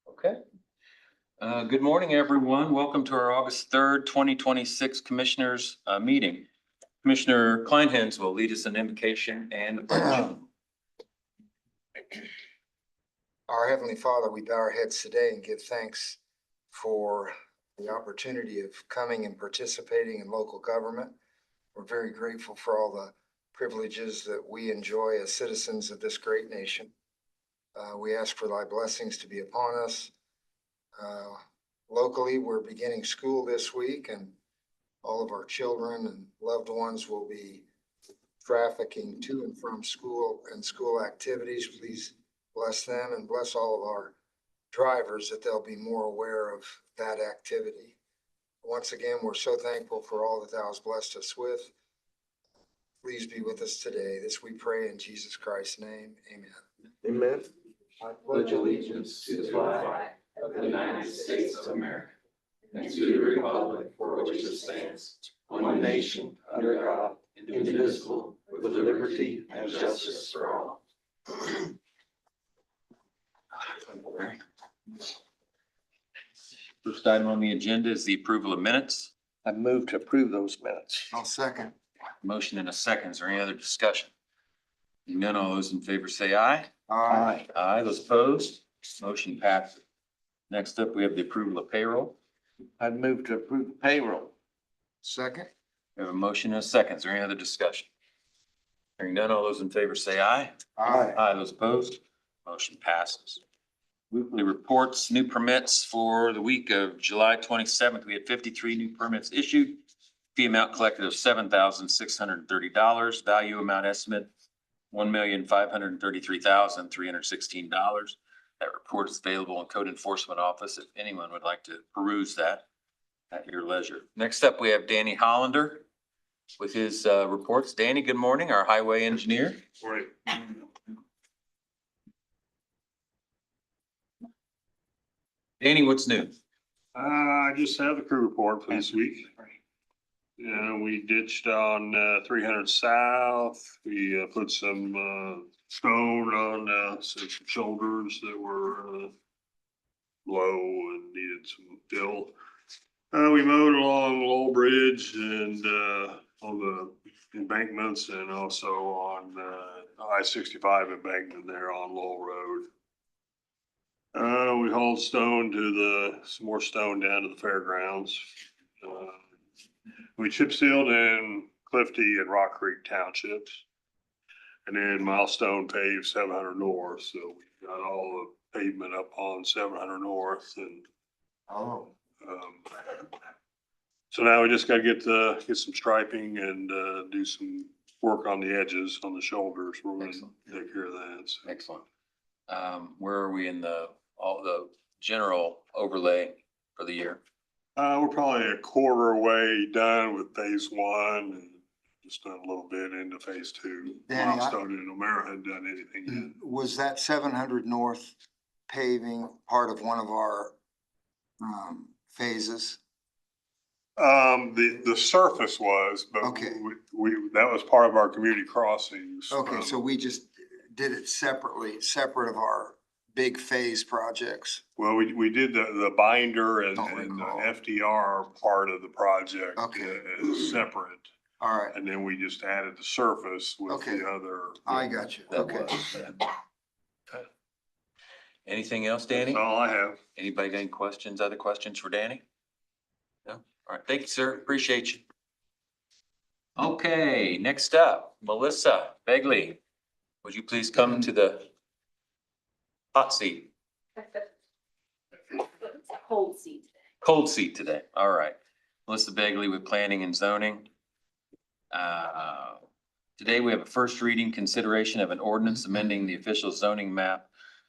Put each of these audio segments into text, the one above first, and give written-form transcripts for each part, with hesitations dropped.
Okay. Good morning, everyone. Welcome to our August 3rd, 2026 Commissioners meeting. Commissioner Kleinhens will lead us in invocation and the pledge. Our Heavenly Father, we bow our heads today and give thanks for the opportunity of coming and participating in local government. We're very grateful for all the privileges that we enjoy as citizens of this great nation. We ask for thy blessings to be upon us. Locally, we're beginning school this week, and all of our children and loved ones will be trafficking to and from school and school activities. Please bless them and bless all of our drivers that they'll be more aware of that activity. Once again, we're so thankful for all that thou hast blessed us with. Please be with us today. This we pray in Jesus Christ's name. Amen. Amen. I pledge allegiance to the flag of the United States of America and to the republic for which it stands, one nation, under God, indivisible, with liberty and justice for all. First item on the agenda is the approval of minutes. I move to approve those minutes. I'll second. Motion and a second. Is there any other discussion? Seeing none, all those in favor say aye. Aye. Aye. Those opposed? Motion passes. Next up, we have the approval of payroll. I move to approve the payroll. Second. We have a motion and a second. Is there any other discussion? Hearing none, all those in favor say aye. Aye. Aye. Those opposed? Motion passes. Weekly reports, new permits for the week of July 27th. We had 53 new permits issued. Fee amount collected of $7,630. Value amount estimate, $1,533,316. That report is available in Code Enforcement Office if anyone would like to peruse that at your leisure. Next up, we have Danny Hollander with his reports. Danny, good morning, our highway engineer. Right. Danny, what's new? I just have the crew report for this week. Yeah, we ditched on 300 South. We put some stone on some shoulders that were low and needed some fill. We mowed along Lowell Bridge and on the embankments and also on I-65 embankment there on Lowell Road. We hauled stone to some more stone down to the fairgrounds. We chip sealed in Clifty and Rock Creek townships. And then Milestone paved 700 North, so we got all the pavement up on 700 North and so now we just gotta get some striping and do some work on the edges, on the shoulders. We're gonna take care of that. So. Excellent. Where are we in all the general overlay for the year? We're probably a quarter way done with phase one and just done a little bit into phase two. Danny, Milestone and O'Mara hadn't done anything yet. Was that 700 North paving part of one of our phases? The surface was, but Okay. we that was part of our community crossings. Okay, so we just did it separate of our big phase projects. Well, we did the binder and Don't the recall. FDR part of the project Okay. as separate. All right, And then we just added the surface with Okay. the other. I got you. That Okay. was, Okay. Anything else, Danny? That's all I have. Anybody got any questions, other questions for Danny? No? All right, thank you, sir. Appreciate you. Okay, next up, Melissa Begley. Would you please come to the hot seat? It's a cold seat today. Cold seat today. All right. Melissa Begley with Planning and Zoning. Today we have a first reading consideration of an ordinance amending the official zoning map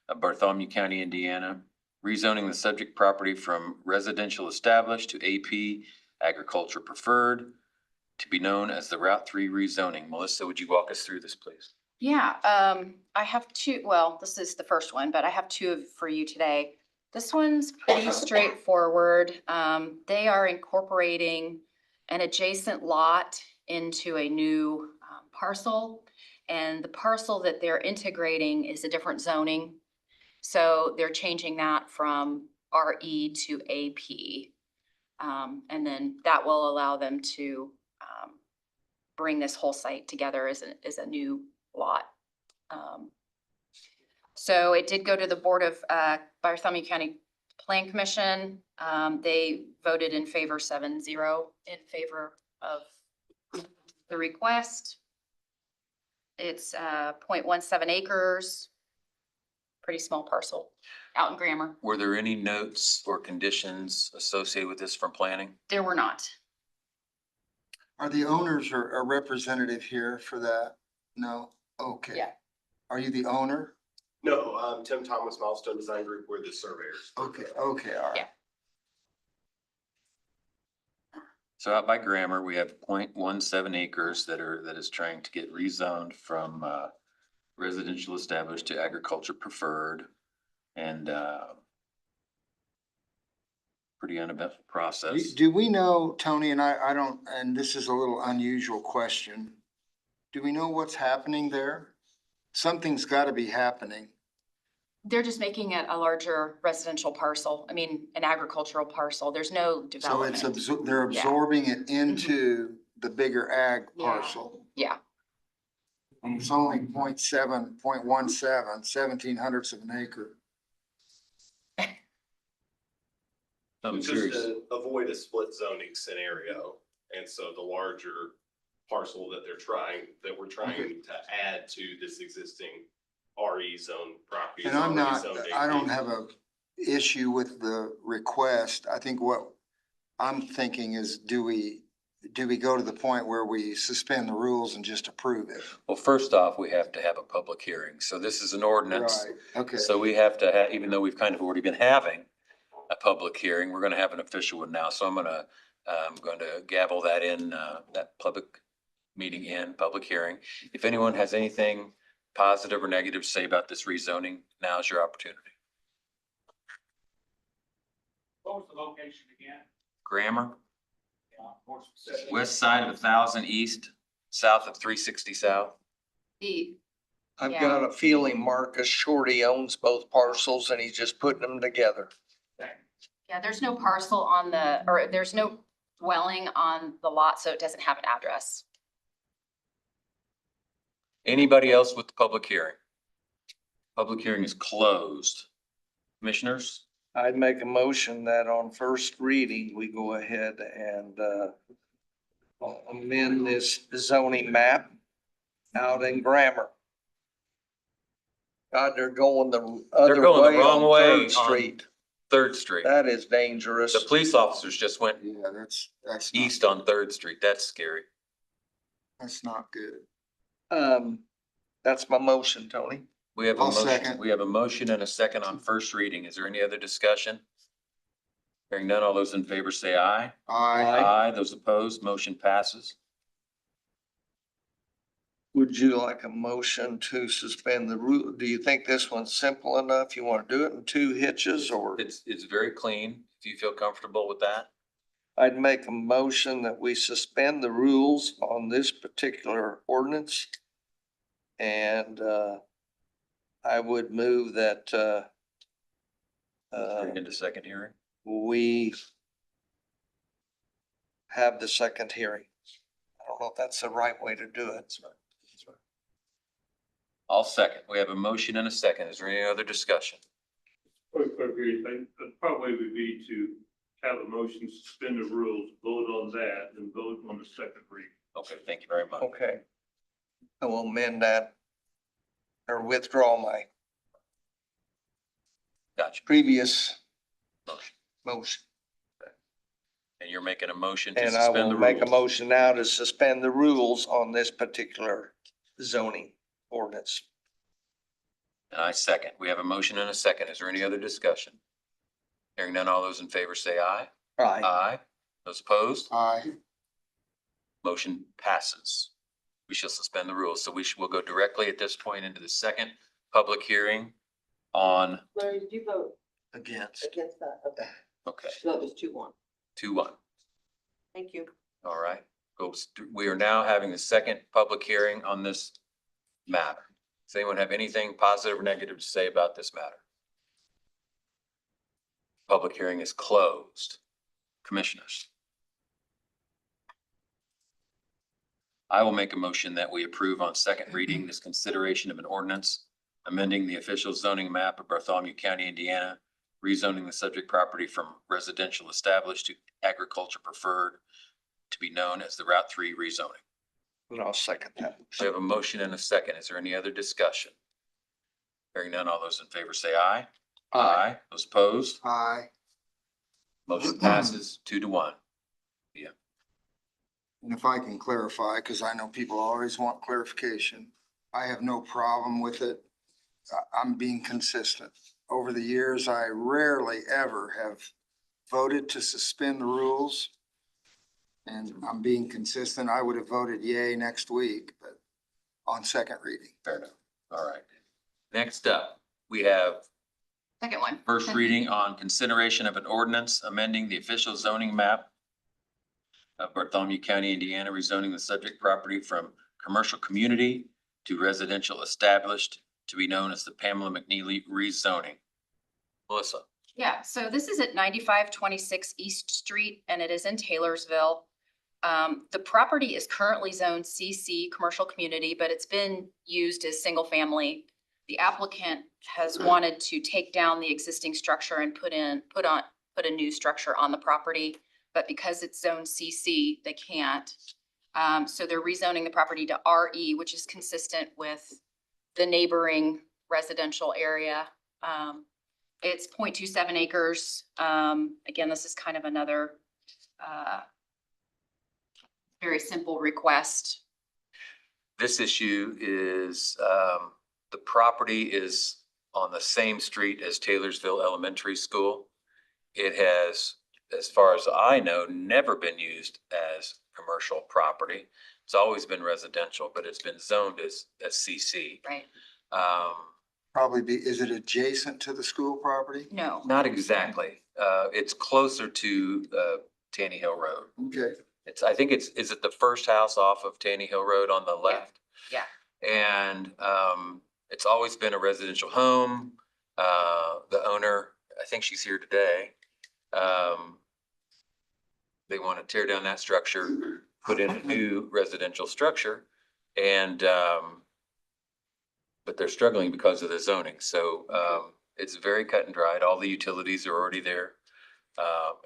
of Bartholomew County, Indiana, rezoning the subject property from residential established to AP agriculture preferred to be known as the Route 3 rezoning. Melissa, would you walk us through this, please? Yeah, I have two, well, this is the first one, but I have two for you today. This one's pretty straightforward. They are incorporating an adjacent lot into a new parcel. And the parcel that they're integrating is a different zoning. So they're changing that from RE to AP. And then that will allow them to bring this whole site together as a new lot. So it did go to the Board of Bartholomew County Plan Commission. They voted in favor 7-0 in favor of the request. It's 0.17 acres, pretty small parcel out in Grammar. Were there any notes or conditions associated with this from planning? There were not. Are the owners or a representative here for that? No? Okay. Yeah. Are you the owner? No, Tim Thomas Milestone Design Group, we're the surveyors. Okay, okay, all right. Yeah. So out by Grammar, we have 0.17 acres that is trying to get rezoned from residential established to agriculture preferred. And pretty uneventful process. Do we know, Tony, and I don't, and this is a little unusual question. Do we know what's happening there? Something's got to be happening. They're just making it a larger residential parcel. I mean, an agricultural parcel. There's no So it's, development. they're Yeah. absorbing it into the bigger ag Yeah. parcel. Yeah. And it's only 0.17, 17 hundredths of an acre. I'm Just curious. to avoid a split zoning scenario. And so the larger parcel that we're trying to add to this existing RE zone property. And is I'm already not, zoned I don't AP. have a issue with the request. I think what I'm thinking is, do we go to the point where we suspend the rules and just approve it? Well, first off, we have to have a public hearing. So this is an ordinance. Right, okay. So we have to have, even though we've kind of already been having a public hearing, we're gonna have an official one now. So I'm gonna gavel that in, that public meeting in, public hearing. If anyone has anything positive or negative to say about this rezoning, now's your opportunity. What was the location again? Grammar, More specific. west side of 1,000 east, south of 360 south. I've got a feeling Marcus Shorty owns both parcels and he's just putting them together. Yeah, there's no parcel on or there's no dwelling on the lot, so it doesn't have an address. Anybody else with the public hearing? Public hearing is closed. Commissioners? I'd make a motion that on first reading, we go ahead and amend this zoning map out in Grammar. God, they're going the other going the way wrong on way Third on- Street. 3rd Street. That is dangerous. The police officers just went Yeah, that's east on 3rd Street. That's scary. That's not good. That's my motion, Tony. We have a I'll motion, second. we have a motion and a second on first reading. Is there any other discussion? Hearing none, all those in favor say aye. Aye. Those opposed, motion passes. Would you like a motion to suspend the rule? Do you think this one's simple enough? You want to do it in 2 hitches or? It's very clean. If you feel comfortable with that. I'd make a motion that we suspend the rules on this particular ordinance. And I would move that Bring into second hearing. we have the second hearing. I don't know if that's the right way to do it. That's right. I'll second. We have a motion and a second. Is there any other discussion? Quick, thing, that probably would be to have a motion, suspend the rules, vote on that, and vote on the second reading. Okay, thank you very much. Okay. I will amend that or withdraw my Gotcha. previous Motion. motion. And you're making a motion to And I suspend will the make a rules. motion now to suspend the rules on this particular zoning ordinance. And I second. We have a motion and a second. Is there any other discussion? Hearing none, all those in favor say aye. Aye. Aye. Those opposed? Aye. Motion passes. We shall suspend the rules. So we'll go directly at this point into the second public hearing on, Larry, did you vote Against. against that? Okay, okay, so that was 2-1. 2-1. Thank you. All right. We are now having the second public hearing on this matter. Does anyone have anything positive or negative to say about this matter? Public hearing is closed. Commissioners. I will make a motion that we approve on second reading this consideration of an ordinance amending the official zoning map of Bartholomew County, Indiana, rezoning the subject property from residential established to agriculture preferred to be known as the Route 3 rezoning. And I'll second that. So we have a motion and a second. Is there any other discussion? Hearing none, all those in favor say aye. Those opposed? Aye. Motion passes 2-1. And if I can clarify, because I know people always want clarification, I have no problem with it. I'm being consistent. Over the years, I rarely ever have voted to suspend the rules. And I'm being consistent. I would have voted yay next week, but on second reading. Fair enough. All right. Next up, we have Second one. first reading on consideration of an ordinance amending the official zoning map of Bartholomew County, Indiana, rezoning the subject property from commercial community to residential established to be known as the Pamela McNeely rezoning. Melissa. Yeah, so this is at 9526 East Street and it is in Taylorsville. The property is currently zoned CC, commercial community, but it's been used as single family. The applicant has wanted to take down the existing structure and put a new structure on the property. But because it's zoned CC, they can't. So they're rezoning the property to RE, which is consistent with the neighboring residential area. It's 0.27 acres. Again, this is kind of another very simple request. This issue is, the property is on the same street as Taylorsville Elementary School. It has, as far as I know, never been used as commercial property. It's always been residential, but it's been zoned as CC. Right. Probably is it adjacent to the school property? No. Not exactly. It's closer to Tanny Hill Road. Okay. I think is it the first house off of Tanny Hill Road on the left? Yeah. And it's always been a residential home. The owner, I think she's here today. They want to tear down that structure, put in a new residential structure, and but they're struggling because of the zoning. So it's very cut and dried. All the utilities are already there.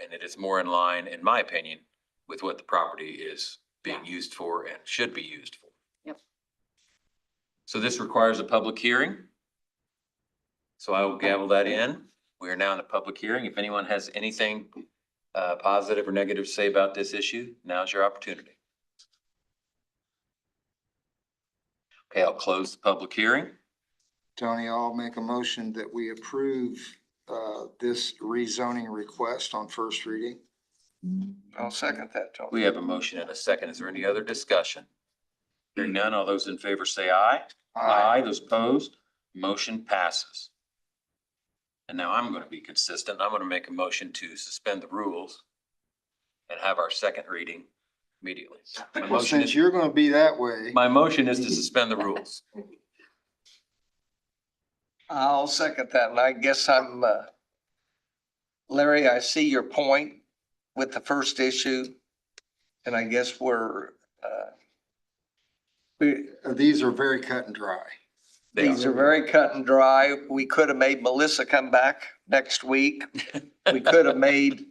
And it is more in line, in my opinion, with what the property is being used for and should be used for. Yep. So this requires a public hearing. So I will gavel that in. We are now in the public hearing. If anyone has anything positive or negative to say about this issue, now's your opportunity. Okay, I'll close the public hearing. Tony, I'll make a motion that we approve this rezoning request on first reading. I'll second that, Tony. We have a motion and a second. Is there any other discussion? Hearing none, all those in favor say aye. Those opposed, motion passes. And now I'm going to be consistent. I'm going to make a motion to suspend the rules and have our second reading immediately. Well, since you're going to be that way, My motion is to suspend the rules. I'll second that, and I guess I'm, Larry, I see your point with the first issue. And I guess these are very cut and dry. these are very cut and dry. We could have made Melissa come back next week. We could have made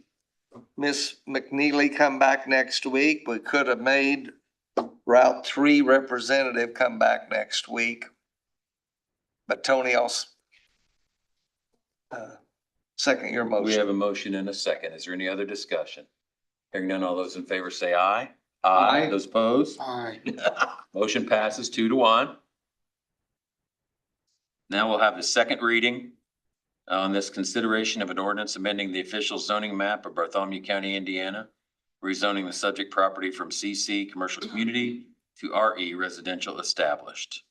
Miss McNeely come back next week. We could have made Route 3 representative come back next week. But Tony, I'll second your We motion. have a motion and a second. Is there any other discussion? Hearing none, all those in favor say aye. Aye. Those opposed? Aye. Motion passes 2-1. Now we'll have the second reading on this consideration of an ordinance amending the official zoning map of Bartholomew County, Indiana, rezoning the subject property from CC Commercial Community to RE Residential Established.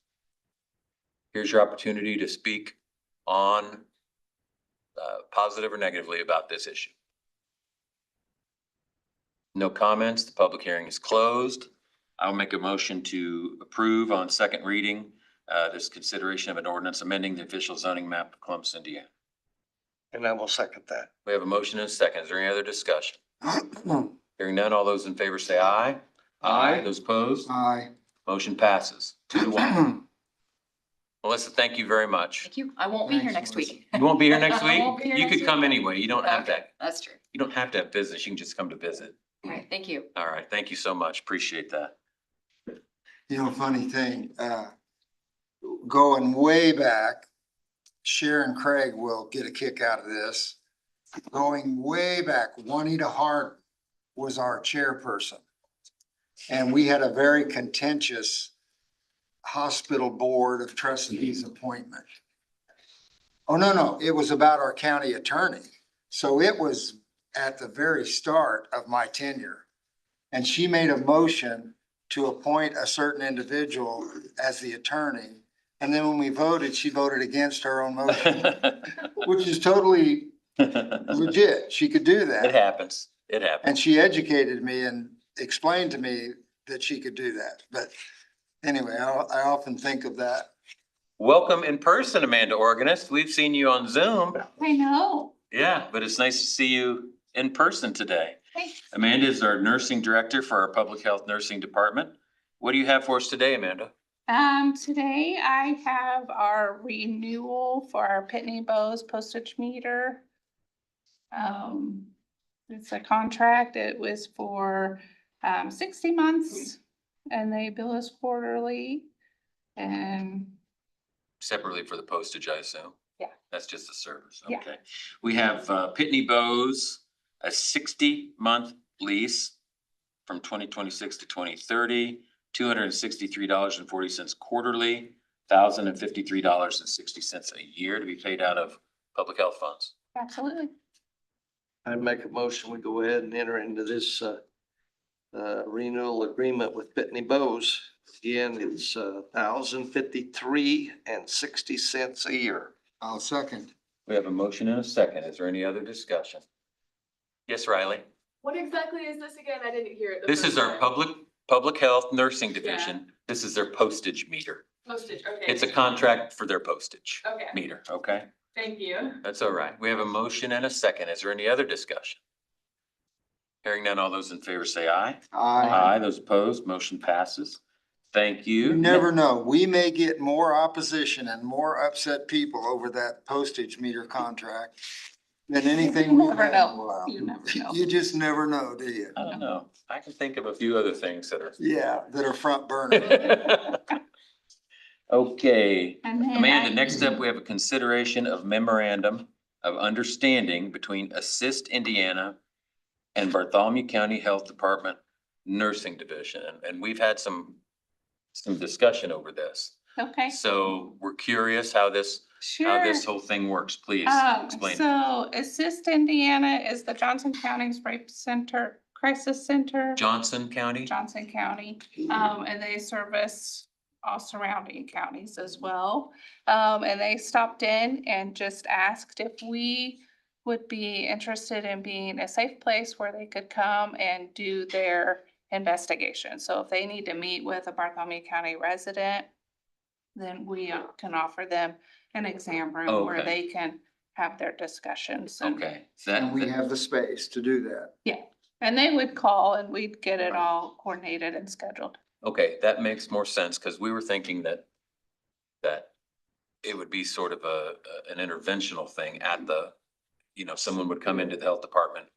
Here's your opportunity to speak on positive or negatively about this issue. No comments. The public hearing is closed. I'll make a motion to approve on second reading this consideration of an ordinance amending the official zoning map of Columbus, Indiana. And I will second that. We have a motion and a second. Is there any other discussion? Hearing none, all those in favor say aye. Aye. Those opposed? Aye. Motion passes 2-1. Melissa, thank you very much. Thank you. I won't be here Thanks, next Melissa. week. You won't be here next I week? won't be here You next could week. come anyway. You don't have to, Okay, that's true. you don't have to have business. You can just come to visit. All right, thank you. All right. Thank you so much. Appreciate that. You know, funny thing, going way back, Sharon Craig will get a kick out of this. Going way back, Juanita Hart was our chairperson. And we had a very contentious hospital board of trustees appointment. Oh, no, it was about our county attorney. So it was at the very start of my tenure. And she made a motion to appoint a certain individual as the attorney. And then when we voted, she voted against her own motion, which is totally legit. She could do It that. happens. It And happens. she educated me and explained to me that she could do that. But anyway, I often think of that. Welcome in person, Amanda Organist. We've seen you on Zoom. I know. Yeah, but it's nice to see you in person today. Thanks. Amanda is our nursing director for our public health nursing department. What do you have for us today, Amanda? Today I have our renewal for our Pitney Bowes postage meter. It's a contract. It was for 60 months and they bill us quarterly. And Separately for the postage, I assume? Yeah. That's just the service. Yeah. Okay. We have Pitney Bowes, a 60-month lease from 2026 to 2030, $263.40 quarterly, $1,053.60 a year to be paid out of public health funds. absolutely. I'd make a motion, we go ahead and enter into this renewal agreement with Pitney Bowes. Again, it's $1,053.60 a year. I'll second. We have a motion and a second. Is there any other discussion? Yes, Riley? What exactly is this again? I didn't hear it. the This first is our time. public health nursing division. This is their postage meter. Postage, okay. It's a contract for their postage Okay, meter, okay? thank you. That's all right. We have a motion and a second. Is there any other discussion? Hearing none, all those in favor say aye. I Those opposed, motion passes. Thank you. You never know. We may get more opposition and more upset people over that postage meter contract than anything. You we've never had in a know. while. You never know. You just never know, do you? I don't know. I can think of a few other things that are. Yeah, that are front burner. Okay, And then Amanda, next up, we have a consideration of memorandum of understanding between Assist Indiana and Bartholomew County Health Department Nursing Division. And we've had some discussion over this. Okay, So we're curious how this sure. whole thing works. Please explain. So Assist Indiana is the Johnson County's rape center, crisis center. Johnson County? Johnson County, and they service all surrounding counties as well. And they stopped in and just asked if we would be interested in being a safe place where they could come and do their investigation. So if they need to meet with a Bartholomew County resident, then we can offer them an exam room where Okay. they can have their discussions. and- Okay. And we have the space to do that. And they would call and we'd get it all coordinated and scheduled. Okay, that makes more sense, because we were thinking that it would be sort of an interventional thing at the, someone would come into the health department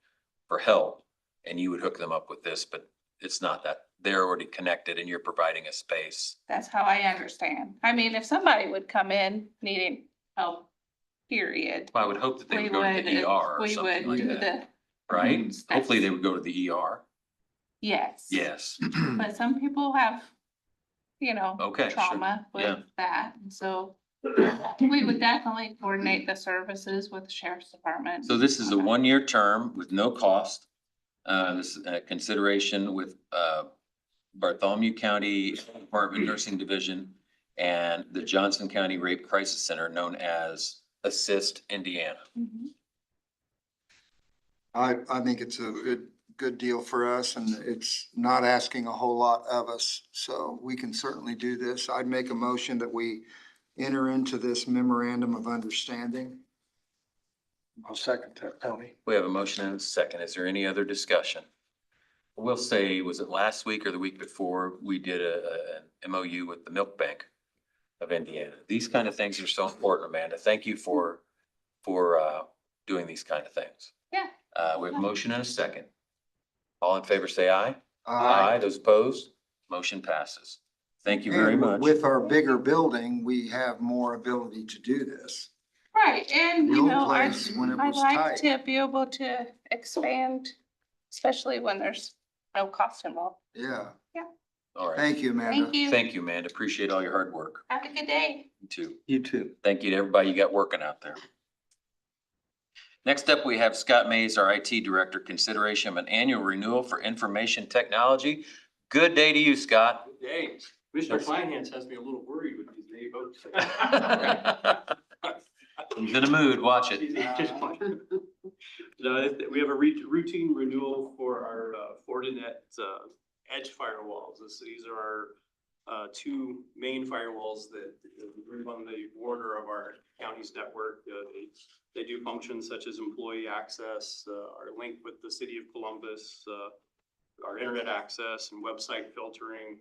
for help and you would hook them up with this, but it's not that. They're already connected and you're providing a space. That's how I understand. I mean, if somebody would come in needing help, period. Well, I would hope that they We would go to the ER or we something would like do that, the, right? Mhm. Hopefully they would go to the ER. yes. Yes. But some people have, Okay, sure. trauma Yeah. with that. And so we would definitely coordinate the services with the sheriff's department. So this is a one-year term with no cost. This is a consideration with Bartholomew County Department Nursing Division and the Johnson County Rape Crisis Center, known as Assist Indiana. Mhm. I think it's a good deal for us and it's not asking a whole lot of us. So we can certainly do this. I'd make a motion that we enter into this memorandum of understanding I'll second that, Tony. We have a motion and a second. Is there any other discussion? We'll say, was it last week or the week before, we did an MOU with the Milk Bank of Indiana. These kind of things are so important, Amanda. Thank you for doing these kind of things. Yeah. We have a motion and a second. All in favor, say aye. Uh, Those opposed, motion passes. Thank you very and much. with our bigger building, we have more ability to do this. Right, and The you old know, place, when it I was like tight. to be able to expand, especially when there's no cost involved. Yeah. All right. Thank you, Amanda. Thank you. Thank you, Amanda. Appreciate all your hard work. Have a good day. You too. You too. Thank you to everybody you got working out there. Next up, we have Scott Mays, our IT director, consideration of an annual renewal for information technology. Good day to you, Scott. Hey, Commissioner Kleinhans has me a little worried with these nay votes. He's in a mood, watch it. No, we have a routine renewal for our Fortinet edge firewalls. These are our two main firewalls that move on the border of our county's network. They do functions such as employee access, our link with the city of Columbus, our internet access and website filtering,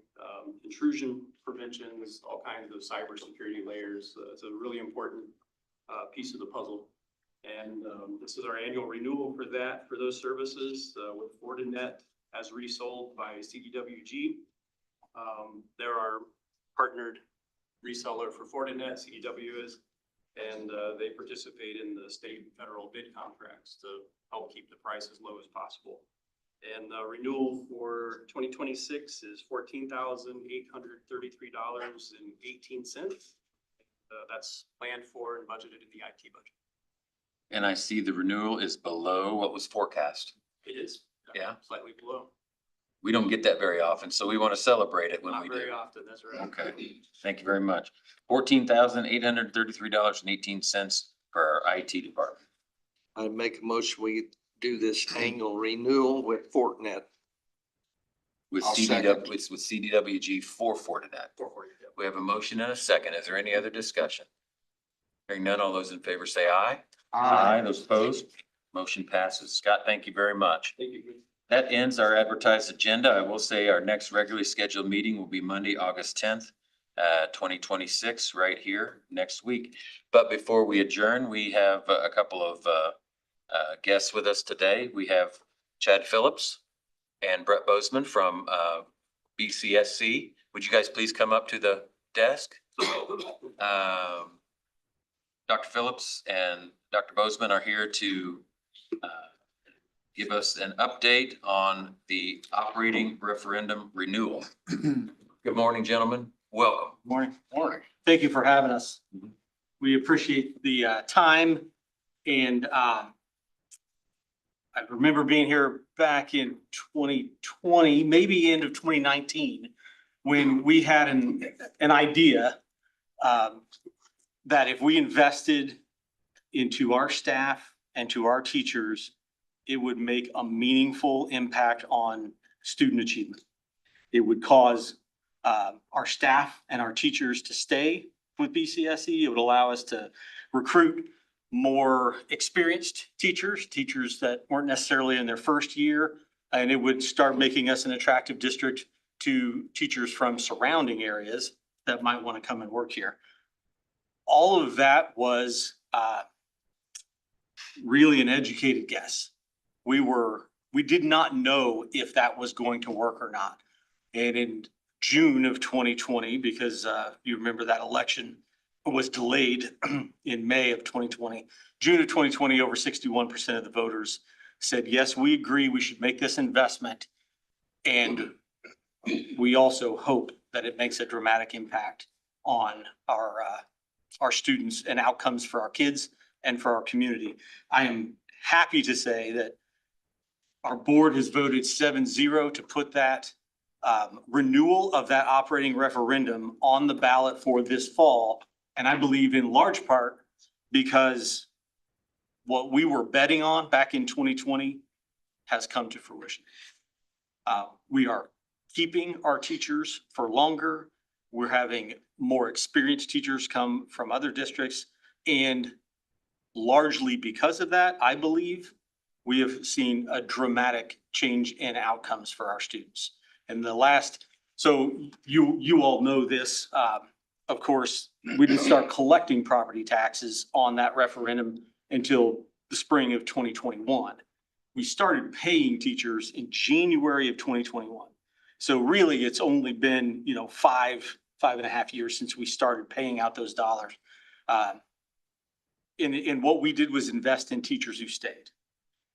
intrusion preventions, all kinds of cybersecurity layers. It's a really important piece of the puzzle. And this is our annual renewal for those services with Fortinet as resold by CDWG. They're our partnered reseller for Fortinet, CDW is, and they participate in the state and federal bid contracts to help keep the price as low as possible. And the renewal for 2026 is $14,833.18. That's planned for and budgeted in the IT budget. And I see the renewal is below what was forecast. It is. Yeah. Slightly below. We don't get that very often, so we want to celebrate it when Not we very do. often, that's right. Okay, thank you very much. $14,833.18 for our IT department. I'd make a motion, we do this annual renewal with Fortinet. With I'll CDW, second. with CDWG for Fortinet. We have a motion and a second. Is there any other discussion? Hearing none, all those in favor say aye. Those opposed, motion passes. Scott, thank you very much. Thank you. That ends our advertised agenda. I will say our next regularly scheduled meeting will be Monday, August 10th, 2026, right here next week. But before we adjourn, we have a couple of guests with us today. We have Chad Phillips and Brett Bozeman from BCSC. Would you guys please come up to the desk? Dr. Phillips and Dr. Bozeman are here to give us an update on the operating referendum renewal. Good morning, gentlemen. Welcome. Morning. Morning. Thank you for having us. Mhm. We appreciate the time. And I remember being here back in 2020, maybe end of 2019, when we had an idea that if we invested into our staff and to our teachers, it would make a meaningful impact on student achievement. It would cause our staff and our teachers to stay with BCSE. It would allow us to recruit more experienced teachers that weren't necessarily in their first year. And it would start making us an attractive district to teachers from surrounding areas that might want to come and work here. All of that was really an educated guess. We did not know if that was going to work or not. And in June of 2020, because you remember that election was delayed in May of 2020. June of 2020, over 61% of the voters said, yes, we agree we should make this investment. And we also hope that it makes a dramatic impact on our students and outcomes for our kids and for our community. I am happy to say that our board has voted 7-0 to put that renewal of that operating referendum on the ballot for this fall. And I believe in large part because what we were betting on back in 2020 has come to fruition. We are keeping our teachers for longer. We're having more experienced teachers come from other districts. And largely because of that, I believe, we have seen a dramatic change in outcomes for our students. And so you all know this, of course, we didn't start collecting property taxes on that referendum until the spring of 2021. We started paying teachers in January of 2021. So really, it's only been, 5.5 years since we started paying out those dollars. And what we did was invest in teachers who stayed.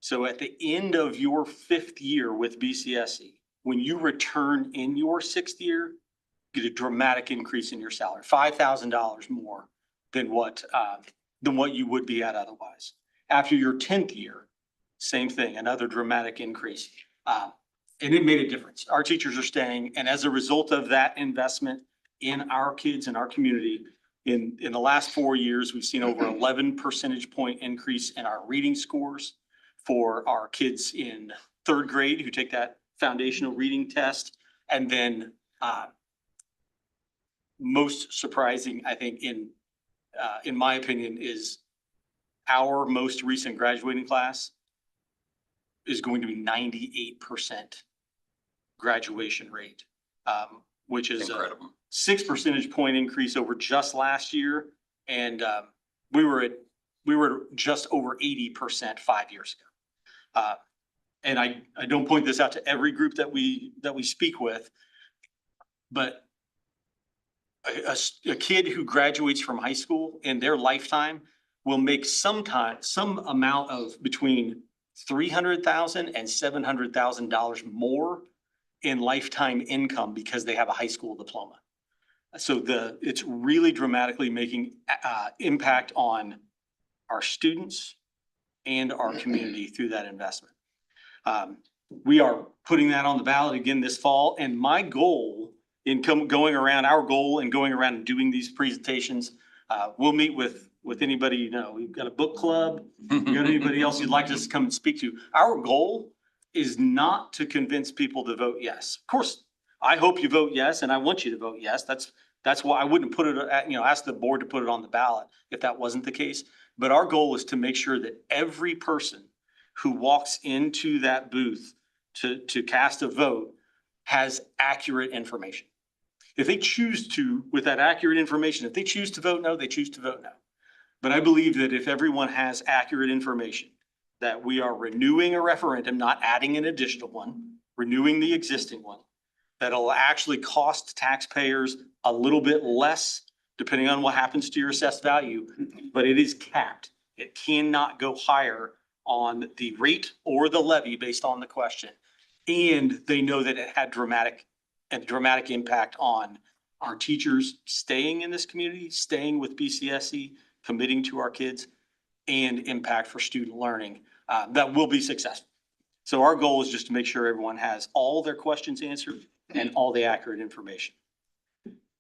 So at the end of your 5th year with BCSE, when you return in your 6th year, get a dramatic increase in your salary, $5,000 more than what you would be at otherwise. After your 10th year, same thing, another dramatic increase. And it made a difference. Our teachers are staying. And as a result of that investment in our kids and our community, in the last 4 years, we've seen over 11 percentage point increase in our reading scores for our kids in 3rd grade who take that foundational reading test. And then most surprising, I think, in my opinion, is our most recent graduating class is going to be 98% graduation rate, which is Incredible. a 6 percentage point increase over just last year. And we were at just over 80% 5 years ago. And I don't point this out to every group that we speak with, but a kid who graduates from high school in their lifetime will make some amount of between $300,000 and $700,000 more in lifetime income because they have a high school diploma. So it's really dramatically making impact on our students and our community through that investment. We are putting that on the ballot again this fall, and my goal going around and doing these presentations, we'll meet with anybody, we've got a book club, you got anybody else you'd like us to come and speak to. Our goal is not to convince people to vote yes. Of course, I hope you vote yes, and I want you to vote yes. That's why I wouldn't put it ask the board to put it on the ballot if that wasn't the case. But our goal is to make sure that every person who walks into that booth to cast a vote has accurate information. If they choose to, with that accurate information, if they choose to vote no, they choose to vote no. But I believe that if everyone has accurate information, that we are renewing a referendum, not adding an additional one, renewing the existing one, that'll actually cost taxpayers a little bit less depending on what happens to your assessed value, but it is capped. It cannot go higher on the rate or the levy based on the question. And they know that it had dramatic impact on our teachers staying in this community, staying with BCSE, committing to our kids, and impact for student learning that will be successful. So our goal is just to make sure everyone has all their questions answered and all the accurate information.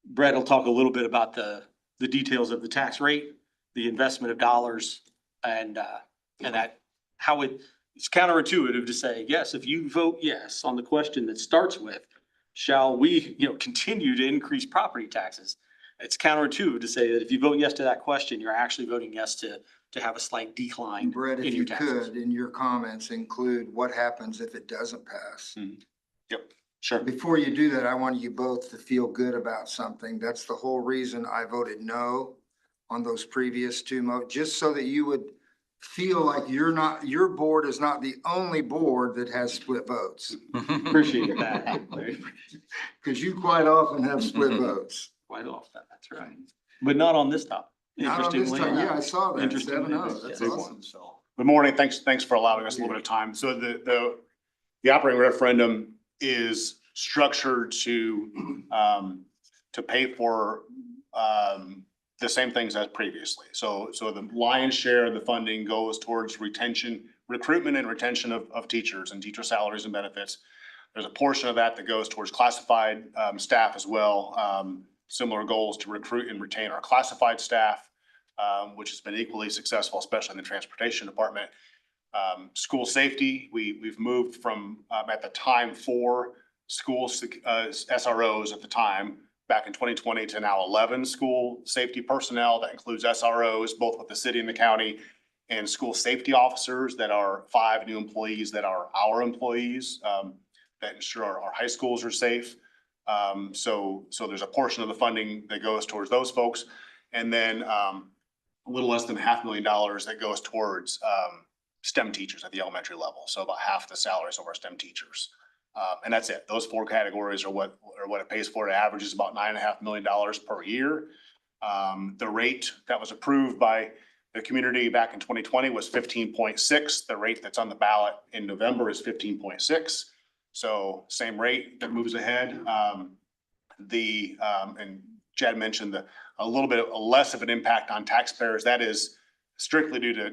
Brett will talk a little bit about the details of the tax rate, the investment of dollars, and that how it's counterintuitive to say, yes, if you vote yes on the question that starts with, shall we, continue to increase property taxes? It's counterintuitive to say that if you vote yes to that question, you're actually voting yes to have a slight decline Brett, in if your you taxes. could, in your comments, include what happens if it doesn't pass. Yep, sure. Before you do that, I want you both to feel good about something. That's the whole reason I voted no on those previous two just so that you would feel like your board is not the only board that has split votes. Appreciate that. Because you quite often have split votes. Quite often, that's right. But not on this topic. Not on this time. Yeah, I saw that. Interestingly, 7-0. That's yes. awesome. Good morning. Thanks for allowing us a little bit of time. So the operating referendum is structured to pay for the same things as previously. So the lion's share of the funding goes towards recruitment and retention of teachers and teacher salaries and benefits. There's a portion of that goes towards classified staff as well. Similar goals to recruit and retain our classified staff, which has been equally successful, especially in the transportation department. School safety, we've moved from at the time 4 school SROs at the time back in 2020 to now 11 school safety personnel. That includes SROs, both with the city and the county, and school safety officers that are 5 new employees that are our employees, that ensure our high schools are safe. So there's a portion of the funding that goes towards those folks. And then a little less than $500,000 that goes towards STEM teachers at the elementary level. So about half the salaries of our STEM teachers. And that's it. Those 4 categories are what it pays for. It averages about $9.5 million per year. The rate that was approved by the community back in 2020 was 15.6. The rate that's on the ballot in November is 15.6. So same rate that moves ahead. And Jed mentioned a little bit less of an impact on taxpayers. That is strictly due to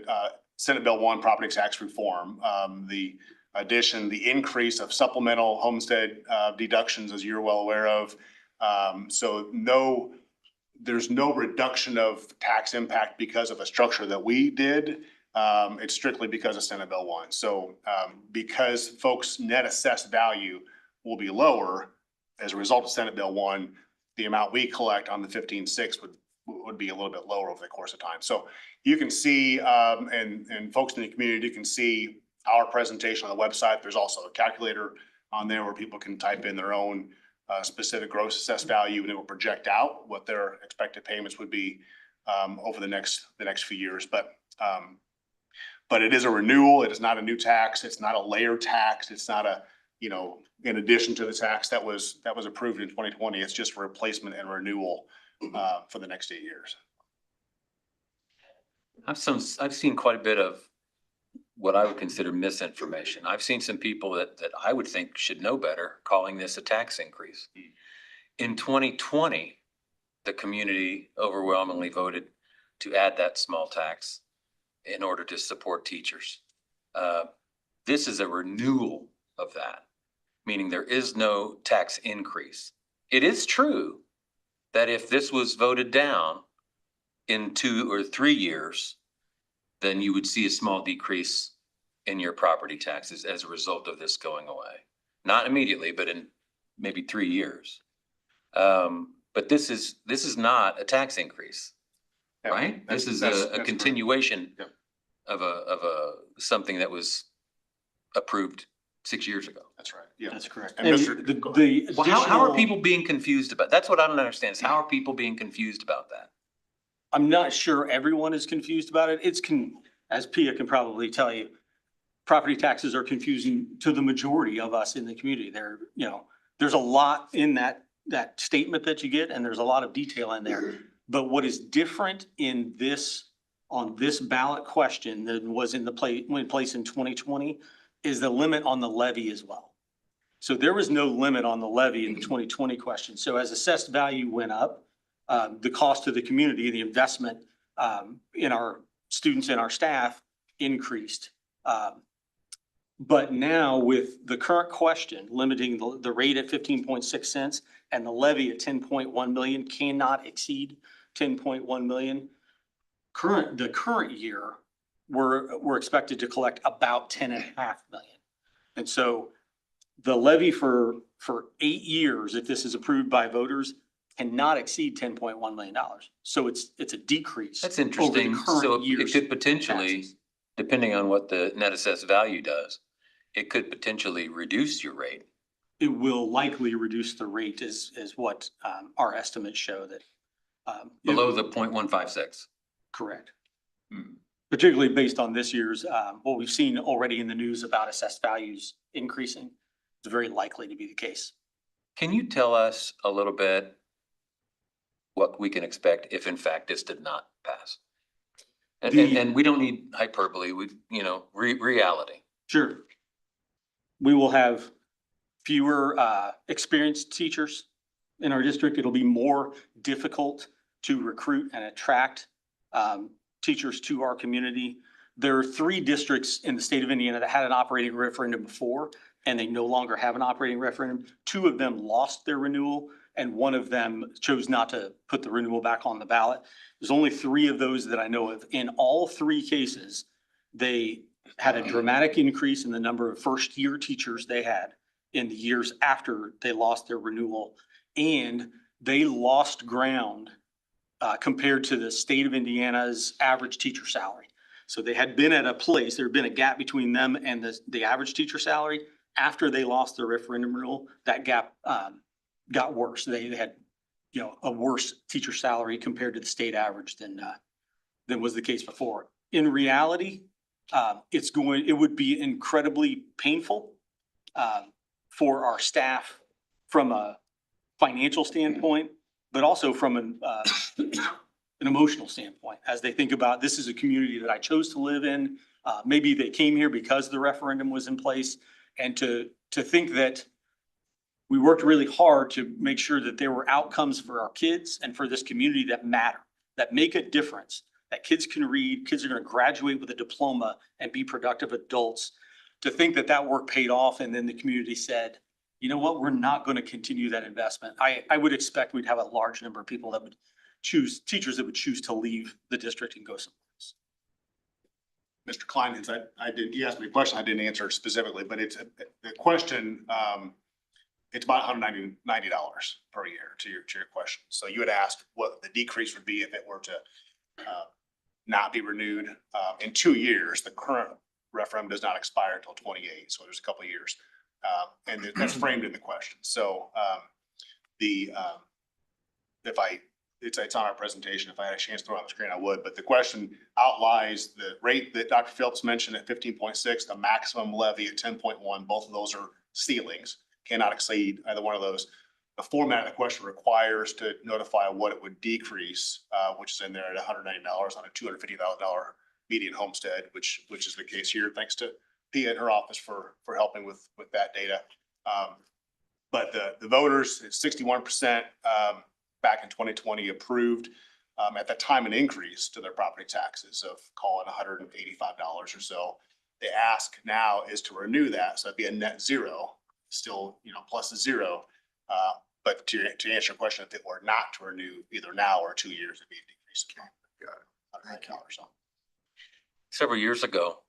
Senate Bill 1 property tax reform. The addition, the increase of supplemental homestead deductions, as you're well aware of. So there's no reduction of tax impact because of a structure that we did. It's strictly because of Senate Bill 1. So because folks' net assessed value will be lower as a result of Senate Bill 1, the amount we collect on the 15.6 would be a little bit lower over the course of time. So you can see, and folks in the community can see our presentation on the website. There's also a calculator on there where people can type in their own specific gross assessed value, and it will project out what their expected payments would be over the next few years. But it is a renewal. It is not a new tax. It's not a layer tax. It's not a, in addition to the tax that was approved in 2020. It's just replacement and renewal for the next 8 years. I've seen quite a bit of what I would consider misinformation. I've seen some people that I would think should know better calling this a tax increase. In 2020, the community overwhelmingly voted to add that small tax in order to support teachers. This is a renewal of that, meaning there is no tax increase. It is true that if this was voted down in 2 or 3 years, then you would see a small decrease in your property taxes as a result of this going away. Not immediately, but in maybe 3 years. But this is not a tax increase, right? This is a continuation of something that was approved 6 years ago. That's right. Yeah, That's correct. And Well, how are people being confused about? That's what I don't understand is how are people being confused about that? I'm not sure everyone is confused about it. As Pia can probably tell you, property taxes are confusing to the majority of us in the community. There's a lot in that statement that you get, and there's a lot of detail in there. But what is different on this ballot question than was in place in 2020 is the limit on the levy as well. So there was no limit on the levy in the 2020 question. So as assessed value went up, the cost to the community, the investment in our students and our staff increased. But now with the current question limiting the rate at 15.6 cents and the levy at 10.1 million cannot exceed 10.1 million. The current year, we're expected to collect about 10.5 million. And so the levy for 8 years, if this is approved by voters, cannot exceed $10.1 million. So it's a decrease. That's interesting. So it could potentially, depending on what the net assessed value does, it could potentially reduce your rate. It will likely reduce the rate is what our estimates show that. Below the 0.156. Correct. Particularly based on this year's, what we've seen already in the news about assessed values increasing. It's very likely to be the case. Can you tell us a little bit what we can expect if in fact this did not pass? And we don't need hyperbole, reality. Sure. We will have fewer experienced teachers in our district. It'll be more difficult to recruit and attract teachers to our community. There are 3 districts in the state of Indiana that had an operating referendum before, and they no longer have an operating referendum. 2 of them lost their renewal, and 1 of them chose not to put the renewal back on the ballot. There's only 3 of those that I know of. In all 3 cases, they had a dramatic increase in the number of first-year teachers they had in the years after they lost their renewal, and they lost ground compared to the state of Indiana's average teacher salary. So they had been at a place, there had been a gap between them and the average teacher salary. After they lost their referendum renewal, that gap got worse. They had, you know, a worse teacher salary compared to the state average than was the case before. In reality, it would be incredibly painful for our staff from a financial standpoint, but also from an emotional standpoint, as they think about, this is a community that I chose to live in. Maybe they came here because the referendum was in place, and to think that we worked really hard to make sure that there were outcomes for our kids and for this community that matter, that make a difference, that kids can read, kids are going to graduate with a diploma and be productive adults. To think that that work paid off, and then the community said, you know what, we're not going to continue that investment. I would expect we'd have a large number of people that would choose, teachers that would choose to leave the district and go somewhere else. Mr. Klein, you asked me a question, I didn't answer specifically, but it's the question, it's about $190 per year to your question. So you had asked what the decrease would be if it were to not be renewed in 2 years. The current referendum does not expire until 28, so there's a couple of years. And that's framed in the question. So it's on our presentation. If I had a chance to throw it on the screen, I would, but the question outlines the rate that Dr. Phillips mentioned at 15.6, the maximum levy at 10.1. Both of those are ceilings, cannot exceed either one of those. The format of the question requires to notify what it would decrease, which is in there at $190 on a $250,000 median homestead, which is the case here. Thanks to Pia in her office for helping with that data. But the voters, it's 61% back in 2020 approved at that time an increase to their property taxes of, call it $185 or so. The ask now is to renew that, so it'd be a net zero, still, you know, plus a zero. But to answer your question, if it were not to renew either now or 2 years, it'd be a decrease of $100. Several years ago,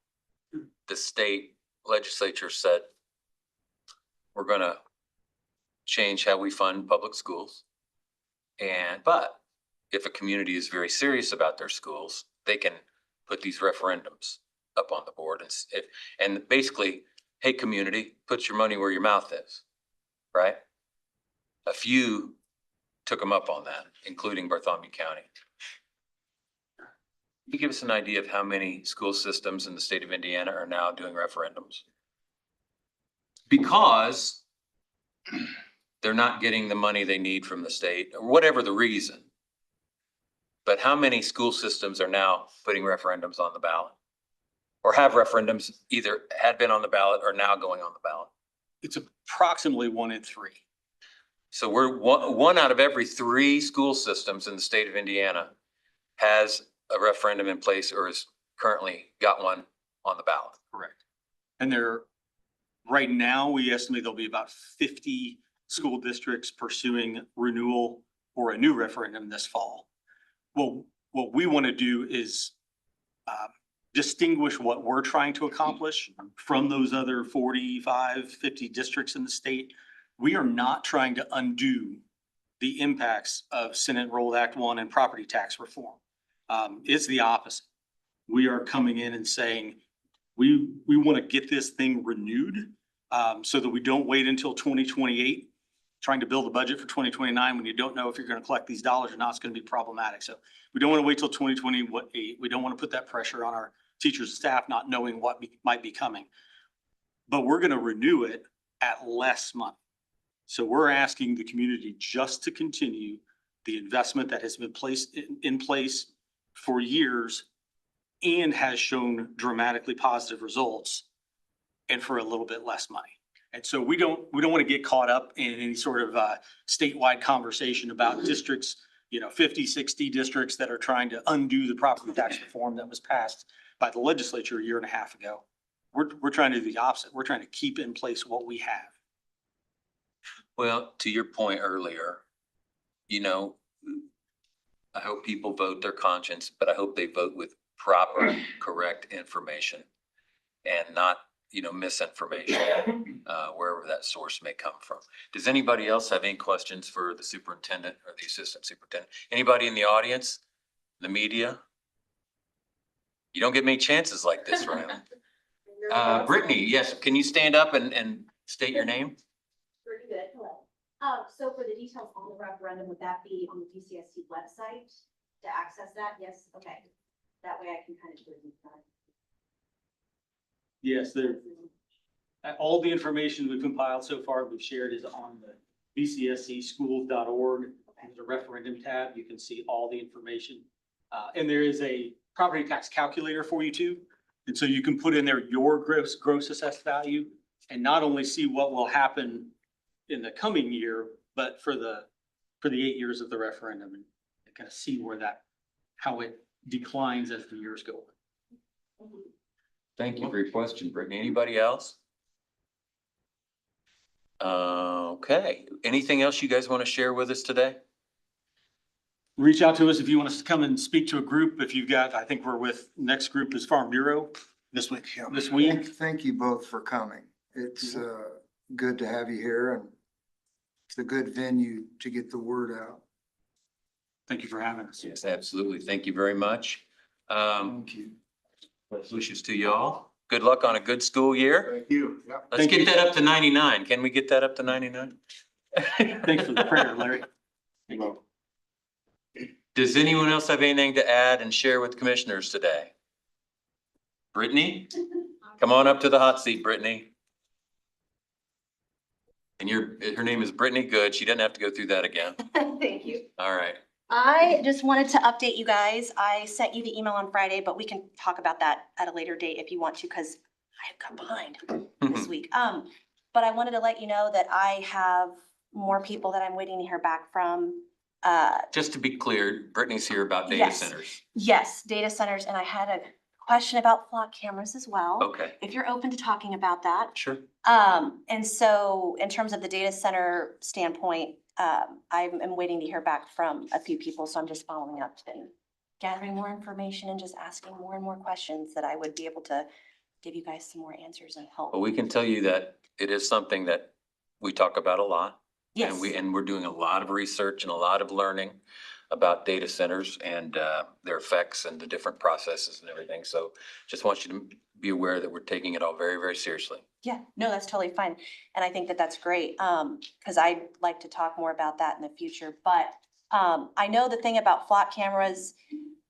the state legislature said, we're gonna change how we fund public schools. But if a community is very serious about their schools, they can put these referendums up on the board and basically, hey, community, put your money where your mouth is, right? A few took them up on that, including Bartholomew County. Can you give us an idea of how many school systems in the state of Indiana are now doing referendums? Because they're not getting the money they need from the state, or whatever the reason. But how many school systems are now putting referendums on the ballot? Or have referendums either had been on the ballot or now going on the ballot? It's approximately 1 in 3. So we're one out of every 3 school systems in the state of Indiana has a referendum in place or has currently got one on the ballot. Correct. And right now, we estimate there'll be about 50 school districts pursuing renewal or a new referendum this fall. Well, what we want to do is distinguish what we're trying to accomplish from those other 45, 50 districts in the state. We are not trying to undo the impacts of Senate Enrolled Act 1 and property tax reform. It's the opposite. We are coming in and saying, we want to get this thing renewed so that we don't wait until 2028, trying to build a budget for 2029 when you don't know if you're going to collect these dollars or not. It's going to be problematic. So we don't want to wait till 2028. We don't want to put that pressure on our teachers and staff not knowing what might be coming. But we're going to renew it at less money. So we're asking the community just to continue the investment that has been placed in place for years and has shown dramatically positive results, and for a little bit less money. And so we don't want to get caught up in any sort of statewide conversation about districts, 50, 60 districts that are trying to undo the property tax reform that was passed by the legislature a year and a half ago. We're trying to do the opposite. We're trying to keep in place what we have. Well, to your point earlier, I hope people vote their conscience, but I hope they vote with proper, correct information and not, misinformation, wherever that source may come from. Does anybody else have any questions for the superintendent or the assistant superintendent? Anybody in the audience, the media? You don't get many chances like this, Riley. Brittany, yes, can you stand up and state your name? Pretty good, hello. So for the details on the referendum, would that be on the DCSC website to access that? Yes, okay. That way I can kind of do it in front. Yes, all the information we've compiled so far, we've shared is on the bcscschools.org. There's a referendum tab. You can see all the information. And there is a property tax calculator for you too. And so you can put in there your gross assessed value and not only see what will happen in the coming year, but for the 8 years of the referendum and kind of see how it declines as the years go on. Thank you for your question, Brittany. Anybody else? Okay, anything else you guys want to share with us today? Reach out to us if you want us to come and speak to a group. If you've got, I think we're with, next group is Farm Bureau This week, yeah. this week. Thank you both for coming. It's good to have you here, and it's a good venue to get the word out. Thank you for having us. Yes, absolutely. Thank you very much. Thank you. Best wishes to y'all. Good luck on a good school year. Thank you. Yep. Let's Thank get you. that up to 99. Can we get that up to 99? Thanks for the prayer, Larry. Does anyone else have anything to add and share with commissioners today? Brittany, come on up to the hot seat, Brittany. And her name is Brittany Good. She doesn't have to go through that again. Thank you. All right. I just wanted to update you guys. I sent you the email on Friday, but we can talk about that at a later date if you want to, because I got behind this week. But I wanted to let you know that I have more people that I'm waiting to hear back from. Just to be clear, Brittany's here about data Yes. centers. Yes, data centers, and I had a question about flock cameras as well. Okay, If you're open to talking about that. sure. And so in terms of the data center standpoint, I'm waiting to hear back from a few people, so I'm just following up and gathering more information and just asking more and more questions that I would be able to give you guys some more answers and help. Well, we can tell you that it is something that we talk about a lot. Yes. And we're doing a lot of research and a lot of learning about data centers and their effects and the different processes and everything. So just want you to be aware that we're taking it all very, very seriously. Yeah, no, that's totally fine. And I think that that's great, because I'd like to talk more about that in the future. But I know the thing about flock cameras,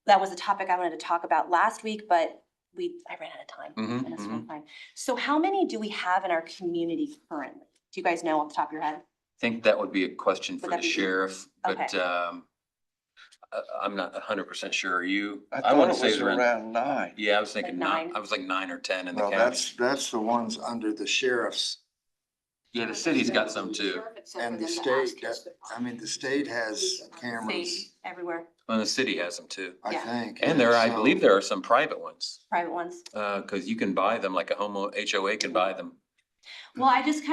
that was a topic I wanted to talk about last week, but I ran out of time. Mhm, And that's mhm. fine. So how many do we have in our community currently? Do you guys know off the top of your head? I think that would be a question for Would the that be- sheriff, but Okay. I'm not 100% sure. Are you? I I thought wanna it say was it's around 9. Yeah, I was thinking Like 9. I was like 9 or 10 in the Well, county. that's the ones under the sheriff's Yeah, the city's got some too. and the state. The state has cameras, State, everywhere, Well, the city has them too. I Yeah. think. And I So- believe there are some private ones, private ones. cause you can buy them, like a HOA can buy them. Well, I just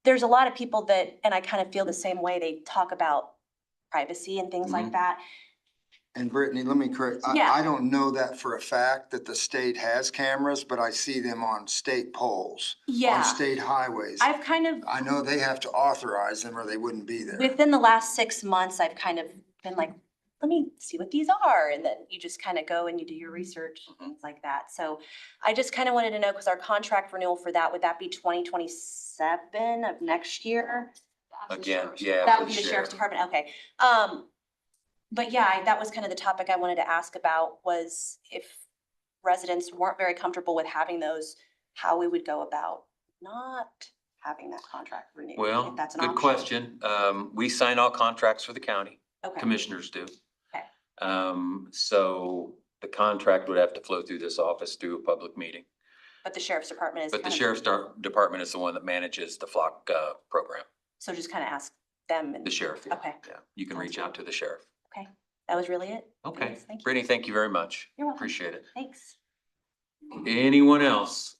there's a lot of people that, and I kind of feel the same way, they talk about privacy and things like Mhm. that. And Brittany, let me correct, Yeah. I don't know that for a fact that the state has cameras, but I see them on state poles, on Yeah, state highways. I've kind of, I know they have to authorize them or they wouldn't be there. within the last 6 months, I've kind of been like, let me see what these are. And then you just kind of go and you do your research and things like that. So I just kind of wanted to know, because our contract renewal for that, would that be 2027 of next year? Again, yeah. That for would be the sheriff's sheriff. department, okay. But yeah, that was kind of the topic I wanted to ask about, was if residents weren't very comfortable with having those, how we would go about not having that contract renewed. Well, if that's an good option. question. We sign all contracts for the county. Okay. Commissioners do. Okay. So the contract would have to flow through this office through a public meeting. But the sheriff's department is But the kind of, sheriff's department is the one that manages the flock program, so just kind of ask them and, the sheriff. okay, Yeah, you can reach out to the sheriff. that was really it. Okay, Yes, thank you. Brittany, thank you very much. You're welcome. Appreciate it. Thanks. Anyone else?